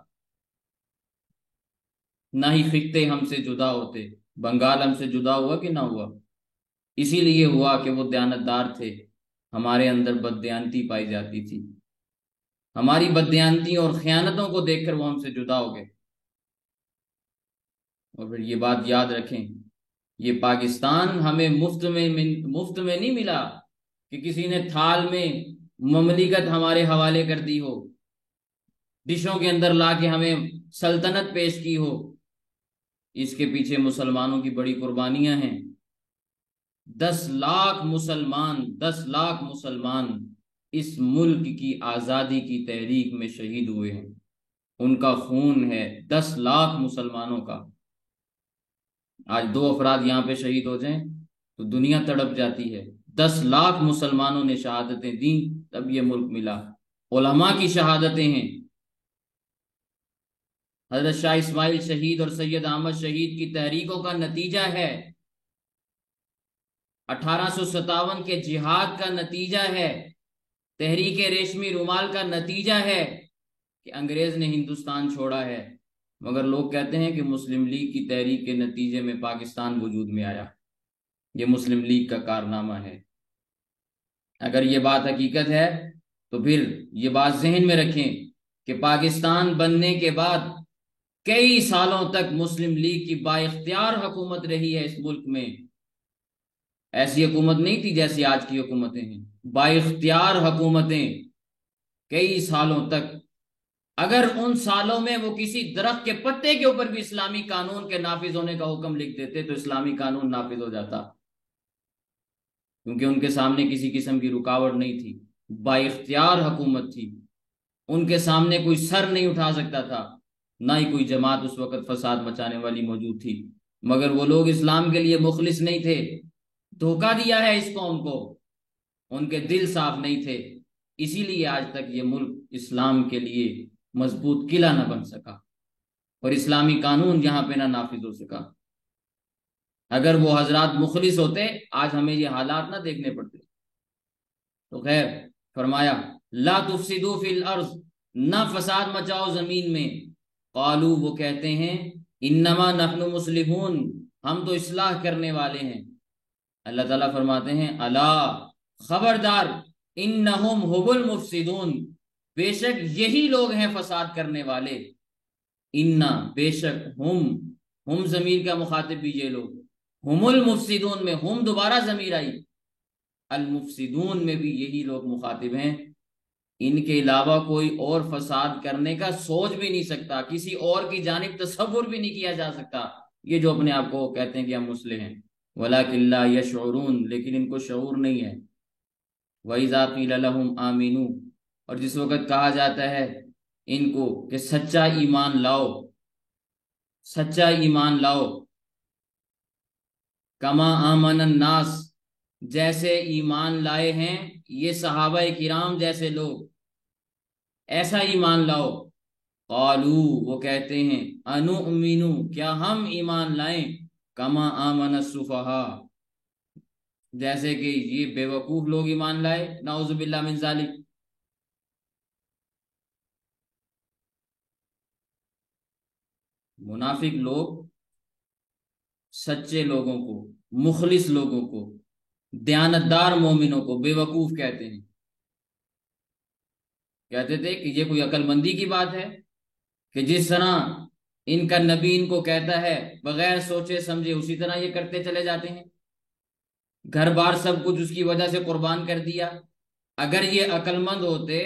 نہ ہی خطے ہم سے جدا ہوتے۔ بنگال ہم سے جدا ہوا کہ نہ ہوا؟ اسی لیے ہوا کہ وہ دیانتدار تھے، ہمارے اندر بددیانتی پائی جاتی تھی، ہماری بددیانتی اور خیانتوں کو دیکھ کر وہ ہم سے جدا ہو گئے۔ اور پھر یہ بات یاد رکھیں، یہ پاکستان ہمیں مفت میں نہیں ملا کہ کسی نے تھال میں مملکت ہمارے حوالے کر دی ہو، ڈشوں کے اندر لا کے ہمیں سلطنت پیش کی ہو۔ اس کے پیچھے مسلمانوں کی بڑی قربانیاں ہیں۔ 10 لاکھ مسلمان اس ملک کی آزادی کی تحریک میں شہید ہوئے ہیں۔ ان کا خون ہے 10 لاکھ مسلمانوں کا۔ آج 2 افراد یہاں پہ شہید ہو جائیں تو دنیا تڑپ جاتی ہے۔ 10 لاکھ مسلمانوں نے شہادتیں دیں تب یہ ملک ملا، علماء کی شہادتیں ہیں۔ حضرت شاہ اسماعیل شہید اور سید احمد شہید کی تحریکوں کا نتیجہ ہے، 1857 کے جہاد کا نتیجہ ہے، تحریک ریشمی رومال کا نتیجہ ہے کہ انگریز نے ہندوستان چھوڑا ہے۔ مگر لوگ کہتے ہیں کہ مسلم لیگ کی تحریک کے نتیجے میں پاکستان وجود میں آیا، یہ مسلم لیگ کا کارنامہ ہے۔ اگر یہ بات حقیقت ہے تو پھر یہ بات ذہن میں رکھیں کہ پاکستان بننے کے بعد کئی سالوں تک مسلم لیگ کی با اختیار حکومت رہی ہے اس ملک میں۔ ایسی حکومت نہیں تھی جیسی آج کی حکومتیں ہیں، با اختیار حکومتیں کئی سالوں تک۔ اگر ان سالوں میں وہ کسی درخت کے پتے کے اوپر بھی اسلامی قانون کے نافذ ہونے کا حکم لکھ دیتے تو اسلامی قانون نافذ ہو جاتا، کیونکہ ان کے سامنے کسی قسم کی رکاوٹ نہیں تھی، با اختیار حکومت تھی، ان کے سامنے کوئی سر نہیں اٹھا سکتا تھا، نہ ہی کوئی جماعت اس وقت فساد مچانے والی موجود تھی۔ مگر وہ لوگ اسلام کے لیے مخلص نہیں تھے، دھوکہ دیا ہے اس قوم کو، ان کے دل صاف نہیں تھے، اسی لیے آج تک یہ ملک اسلام کے لیے مضبوط قلعہ نہ بن سکا اور اسلامی قانون یہاں پہ نہ نافذ ہو سکا۔ اگر وہ حضرات مخلص ہوتے آج ہمیں یہ حالات نہ دیکھنے پڑتے۔ تو خیر، فرمایا لا تفسدوا فی الارض، نہ فساد مچاؤ زمین میں۔ قالو، وہ کہتے ہیں انما نحن مصلحون، ہم تو اصلاح کرنے والے ہیں۔ اللہ تعالیٰ فرماتے ہیں الا، خبردار، انہم هم المفسدون، بے شک یہی لوگ ہیں فساد کرنے والے۔ انا، بے شک، ہم ضمیر کا مخاطب بھی یہ لوگ، ہم المفسدون میں ہم دوبارہ ضمیر آئی، المفسدون میں بھی یہی لوگ مخاطب ہیں۔ ان کے علاوہ کوئی اور فساد کرنے کا سوچ بھی نہیں سکتا، کسی اور کی جانب تصور بھی نہیں کیا جا سکتا، یہ جو اپنے آپ کو کہتے ہیں کہ ہم مسلم ہیں۔ وَلَكِنْ لَا يَشْعُرُونَ، لیکن ان کو شعور نہیں ہے۔ وَإِذَا قِيلَ لَهُمْ آمِنُوا، اور جس وقت کہا جاتا ہے ان کو کہ سچا ایمان لاؤ، سچا ایمان لاؤ، کما آمن الناس، جیسے ایمان لائے ہیں یہ صحابہ کرام جیسے لوگ، ایسا ایمان لاؤ۔ قالو، وہ کہتے ہیں انؤمنو، کیا ہم ایمان لائیں، کما آمن السفہاء، جیسے کہ یہ بے وقوف لوگ ایمان لائے، نعوذ باللہ من ذالک۔ منافق لوگ سچے لوگوں کو، مخلص لوگوں کو، دیانتدار مومنوں کو بے وقوف کہتے ہیں۔ کہتے تھے کہ یہ کوئی عقل مندی کی بات ہے کہ جس طرح ان کا نبی ان کو کہتا ہے بغیر سوچے سمجھے اسی طرح یہ کرتے چلے جاتے ہیں، گھر بار سب کچھ اس کی وجہ سے قربان کر دیا۔ اگر یہ عقل مند ہوتے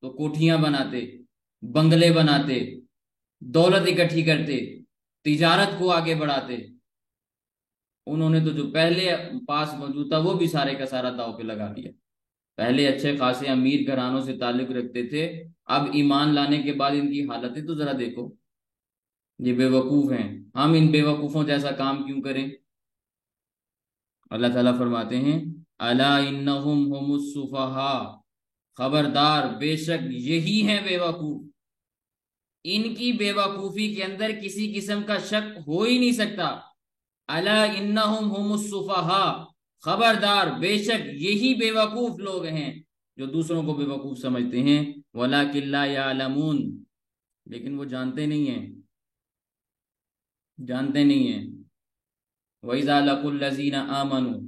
تو کوٹھیاں بناتے، بنگلے بناتے، دولت اکٹھی کرتے، تجارت کو آگے بڑھاتے۔ انہوں نے تو جو پہلے پاس موجود تھا وہ بھی سارے کا سارا داؤ پہ لگا دیا۔ پہلے اچھے خاصے امیر گھرانوں سے تعلق رکھتے تھے، اب ایمان لانے کے بعد ان کی حالتیں تو ذرا دیکھو، یہ بے وقوف ہیں، ہم ان بے وقوفوں جیسا کام کیوں کریں۔ اللہ تعالیٰ فرماتے ہیں الا انہم هم السفہاء، خبردار، بے شک یہی ہیں بے وقوف، ان کی بے وقوفی کے اندر کسی قسم کا شک ہو ہی نہیں سکتا۔ الا انہم هم السفہاء، خبردار، بے شک یہی بے وقوف لوگ ہیں جو دوسروں کو بے وقوف سمجھتے ہیں۔ وَلَكِنْ لَا يَعْلَمُونَ، لیکن وہ جانتے نہیں ہیں، جانتے نہیں ہیں۔ وَإِذَا لَقُوا الَّذِينَ آمَنُوا،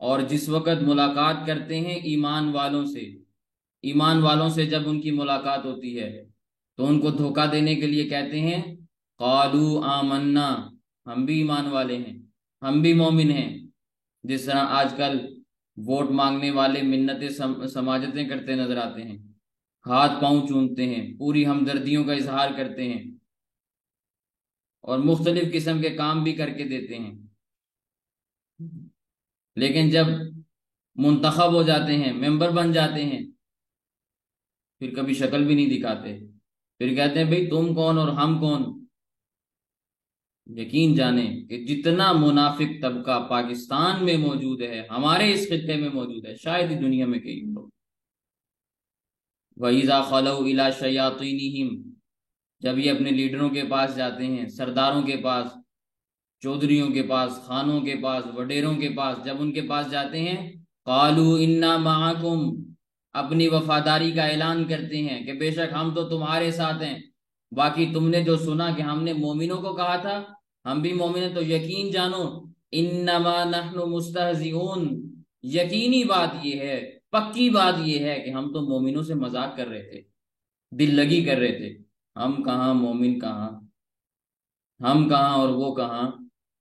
اور جس وقت ملاقات کرتے ہیں ایمان والوں سے، ایمان والوں سے جب ان کی ملاقات ہوتی ہے تو ان کو دھوکہ دینے کے لیے کہتے ہیں قَالُوا آمَنَّا، ہم بھی ایمان والے ہیں، ہم بھی مومن ہیں۔ جس طرح آج کل ووٹ مانگنے والے منتیں سماجتیں کرتے نظر آتے ہیں، ہاتھ پاؤں چومتے ہیں، پوری ہمدردیوں کا اظہار کرتے ہیں اور مختلف قسم کے کام بھی کر کے دیتے ہیں، لیکن جب منتخب ہو جاتے ہیں، ممبر بن جاتے ہیں، پھر کبھی شکل بھی نہیں دکھاتے۔ پھر کہتے ہیں بھئی تم کون اور ہم کون؟ یقین جانیں کہ جتنا منافق طبقہ پاکستان میں موجود ہے، ہمارے اس خطے میں موجود ہے، شاید ہی دنیا میں کہیں ہو۔ وَإِذَا خَلَوْا إِلَىٰ شَيَاطِينِهِمْ، جب یہ اپنے لیڈروں کے پاس جاتے ہیں، سرداروں کے پاس، چودھریوں کے پاس، خانوں کے پاس، وڈیروں کے پاس، جب ان کے پاس جاتے ہیں، قالوا انا معکم، اپنی وفاداری کا اعلان کرتے ہیں کہ بے شک ہم تو تمہارے ساتھ ہیں، باقی تم نے جو سنا کہ ہم نے مومنوں کو کہا تھا ہم بھی مومن ہیں، تو یقین جانو انما نحن مستہزئون، یقینی بات یہ ہے، پکی بات یہ ہے کہ ہم تو مومنوں سے مذاق کر رہے تھے، دل لگی کر رہے تھے۔ ہم کہاں، مومن کہاں، ہم کہاں اور وہ کہاں،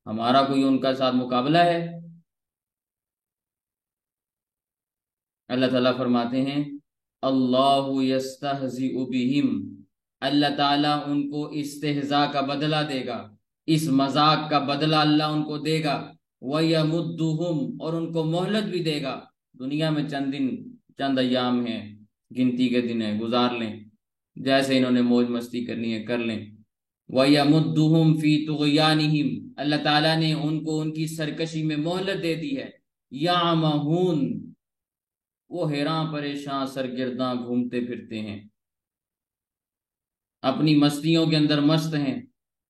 ہمارا کوئی ان کا ساتھ مقابلہ ہے؟ اللہ تعالیٰ فرماتے ہیں اللہ یستہزئ بہم، اللہ تعالیٰ ان کو استہزاء کا بدلہ دے گا، اس مذاق کا بدلہ اللہ ان کو دے گا، وَيَمُدُّهُمْ، اور ان کو مہلت بھی دے گا، دنیا میں چند دن، چند ایام ہیں، گنتی کے دن ہیں، گزار لیں، جیسے انہوں نے موج مستی کرنی ہے کر لیں۔ وَيَمُدُّهُمْ فِي طُغْيَانِهِمْ، اللہ تعالیٰ نے ان کو ان کی سرکشی میں مہلت دے دی ہے۔ یعمہون، وہ حیراں پریشاں سرگرداں گھومتے پھرتے ہیں، اپنی مستیوں کے اندر مست ہیں،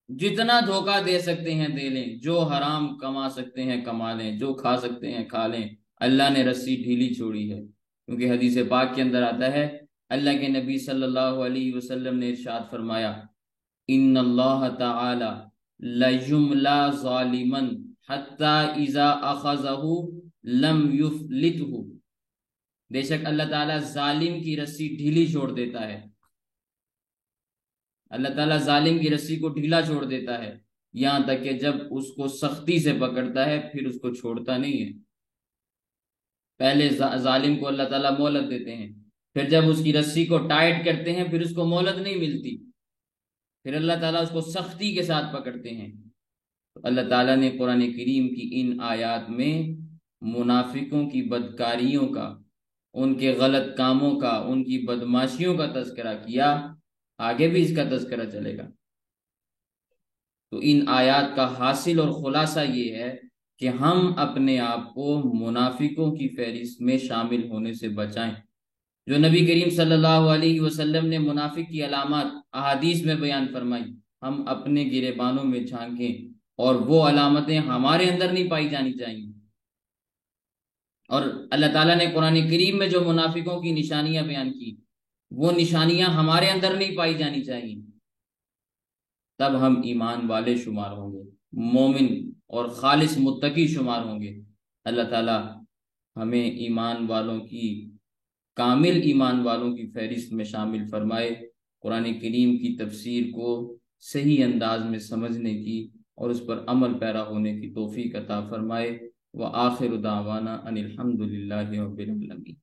جتنا دھوکہ دے سکتے ہیں دے لیں، جو حرام کما سکتے ہیں کما لیں، جو کھا سکتے ہیں کھا لیں، اللہ نے رسی ڈھیلی چھوڑی ہے، کیونکہ حدیث پاک کے اندر آتا ہے، اللہ کے نبی صلی اللہ علیہ وسلم نے ارشاد فرمایا ان اللہ تعالی لیملا ظالما حتی اذا اخذہ لم یفلتہ، بے شک اللہ تعالیٰ ظالم کی رسی ڈھیلی چھوڑ دیتا ہے، اللہ تعالیٰ ظالم کی رسی کو ڈھیلا چھوڑ دیتا ہے، یہاں تک کہ جب اس کو سختی سے پکڑتا ہے پھر اس کو چھوڑتا نہیں ہے۔ پہلے ظالم کو اللہ تعالیٰ مہلت دیتے ہیں، پھر جب اس کی رسی کو ٹائٹ کرتے ہیں پھر اس کو مہلت نہیں ملتی، پھر اللہ تعالیٰ اس کو سختی کے ساتھ پکڑتے ہیں۔ تو اللہ تعالیٰ نے قرآن کریم کی ان آیات میں منافقوں کی بدکاریوں کا، ان کے غلط کاموں کا، ان کی بدماشیوں کا تذکرہ کیا، آگے بھی اس کا تذکرہ چلے گا۔ تو ان آیات کا حاصل اور خلاصہ یہ ہے کہ ہم اپنے آپ کو منافقوں کی فہرست میں شامل ہونے سے بچائیں۔ جو نبی کریم صلی اللہ علیہ وسلم نے منافق کی علامات احادیث میں بیان فرمائی، ہم اپنے گریبانوں میں جھانکیں اور وہ علامتیں ہمارے اندر نہیں پائی جانی چاہیے۔ اور اللہ تعالیٰ نے قرآن کریم میں جو منافقوں کی نشانیاں بیان کی، وہ نشانیاں ہمارے اندر نہیں پائی جانی چاہیے، تب ہم ایمان والے شمار ہوں گے، مومن اور خالص متقی شمار ہوں گے۔ اللہ تعالیٰ ہمیں ایمان والوں کی، کامل ایمان والوں کی فہرست میں شامل فرمائے، قرآن کریم کی تفسیر کو صحیح انداز میں سمجھنے کی اور اس پر عمل پیرا ہونے کی توفیق عطا فرمائے۔ وآخر دعوانا ان الحمد للہ رب العالمین۔